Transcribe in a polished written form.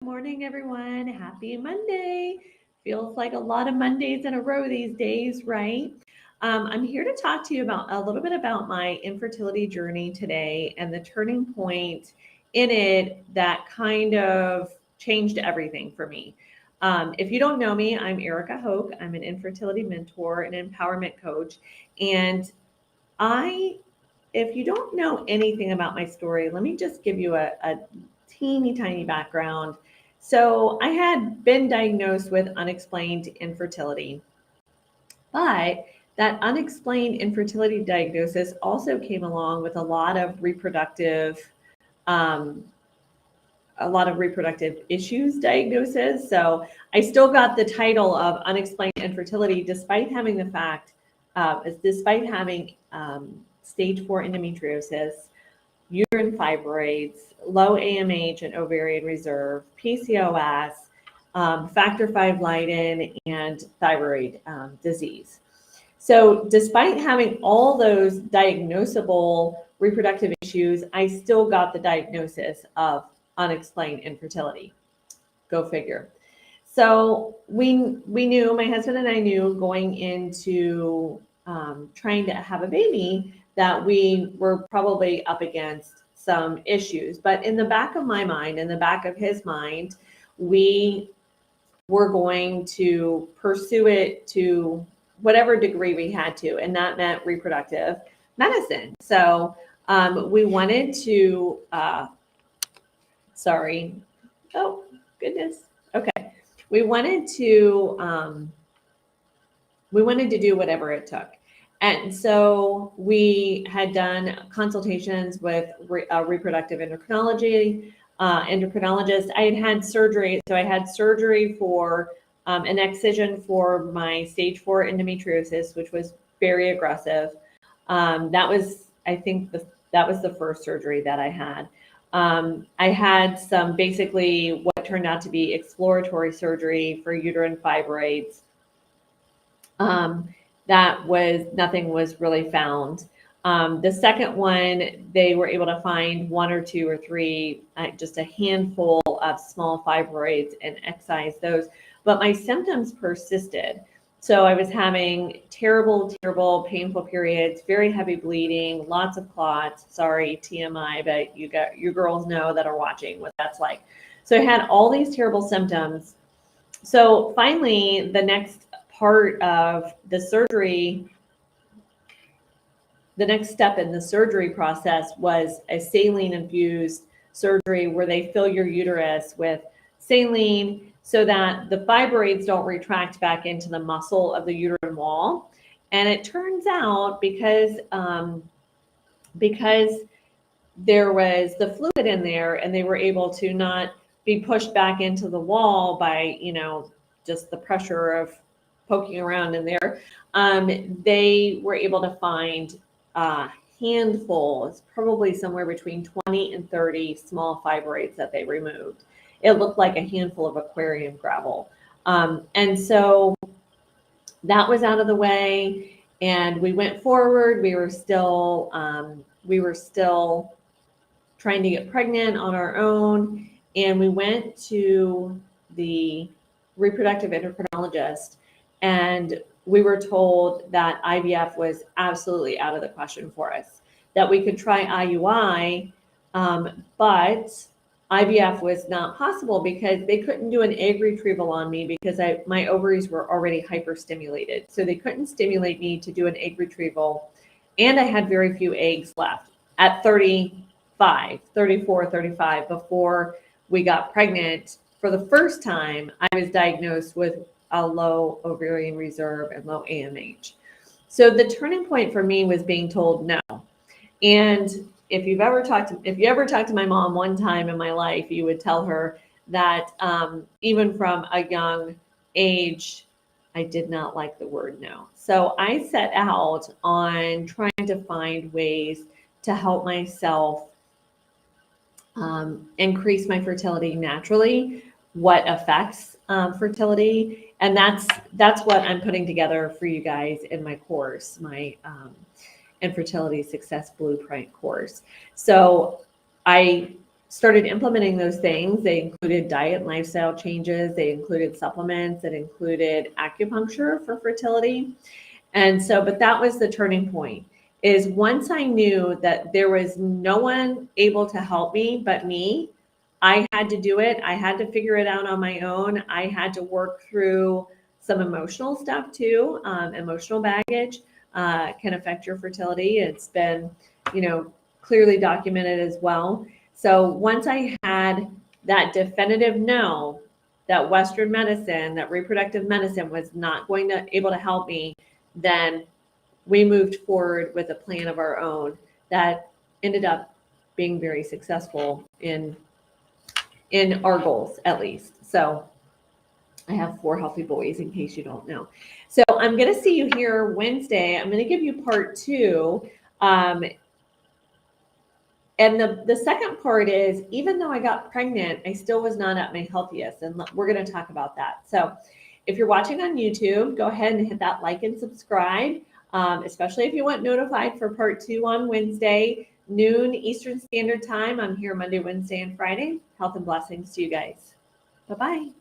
Morning, everyone. Happy Monday. Feels like a lot of Mondays in a row these days, right? I'm here to talk to you about a little bit about my infertility journey today and the turning point in it that kind of changed everything for me. If you don't know me, I'm Erica Hoke. I'm an infertility mentor and empowerment coach. And I, if you don't know anything about my story, let me just give you a teeny tiny background. So I had been diagnosed with unexplained infertility, but that unexplained infertility diagnosis also came along with um, a lot of reproductive issues diagnosis. So I still got the title of unexplained infertility, despite having stage 4 endometriosis, uterine fibroids, low AMH and ovarian reserve, PCOS, factor 5 leiden, and thyroid disease. So, despite having all those diagnosable reproductive issues, I still got the diagnosis of unexplained infertility. Go figure. So we knew, my husband and I knew going into trying to have a baby that we were probably up against some issues. But in the back of my mind, in the back of his mind, we were going to pursue it to whatever degree we had to, and that meant reproductive medicine. So we wanted to, sorry, oh goodness, okay. We wanted to do whatever it took. And so we had done consultations with reproductive endocrinologist. I had surgery. So I had surgery for an excision for my stage 4 endometriosis, which was very aggressive. That was the first surgery that I had. I had some basically what turned out to be exploratory surgery for uterine fibroids. Nothing was really found. The second one, they were able to find 1 or 2 or 3, just a handful of small fibroids and excise those. But my symptoms persisted. So I was having terrible, terrible, painful periods, very heavy bleeding, lots of clots. Sorry, TMI, but you girls know that are watching what that's like. So I had all these terrible symptoms. So finally, the next part of the surgery, the next step in the surgery process was a saline infused surgery where they fill your uterus with saline so that the fibroids don't retract back into the muscle of the uterine wall. And it turns out because there was the fluid in there and they were able to not be pushed back into the wall by, just the pressure of poking around in there, they were able to find a handful, it's probably somewhere between 20 and 30 small fibroids that they removed. It looked like a handful of aquarium gravel. And so that was out of the way and we went forward. We were still trying to get pregnant on our own. And we went to the reproductive endocrinologist and we were told that IVF was absolutely out of the question for us, that we could try IUI, but IVF was not possible because they couldn't do an egg retrieval on me because my ovaries were already hyperstimulated. So they couldn't stimulate me to do an egg retrieval. And I had very few eggs left at 34, 35 before we got pregnant. For the first time, I was diagnosed with a low ovarian reserve and low AMH. So the turning point for me was being told no. And if you ever talked to my mom one time in my life, you would tell her that even from a young age, I did not like the word no. So I set out on trying to find ways to help myself increase my fertility naturally, what affects fertility. And that's what I'm putting together for you guys in my course, my Infertility Success Blueprint course. So I started implementing those things. They included diet and lifestyle changes. They included supplements. It included acupuncture for fertility. And so, but that was the turning point, is once I knew that there was no one able to help me but me, I had to do it. I had to figure it out on my own. I had to work through some emotional stuff too. Emotional baggage can affect your fertility. It's been, clearly documented as well. So once I had that definitive no, that Western medicine, that reproductive medicine was not going to able to help me, then we moved forward with a plan of our own that ended up being very successful in our goals, at least. So I have 4 healthy boys, in case you don't know. So I'm going to see you here Wednesday. I'm going to give you part 2. And the second part is, even though I got pregnant, I still was not at my healthiest. And we're going to talk about that. So if you're watching on YouTube, go ahead and hit that like and subscribe, especially if you want notified for part 2 on Wednesday, noon Eastern Standard Time. I'm here Monday, Wednesday, and Friday. Health and blessings to you guys. Bye-bye.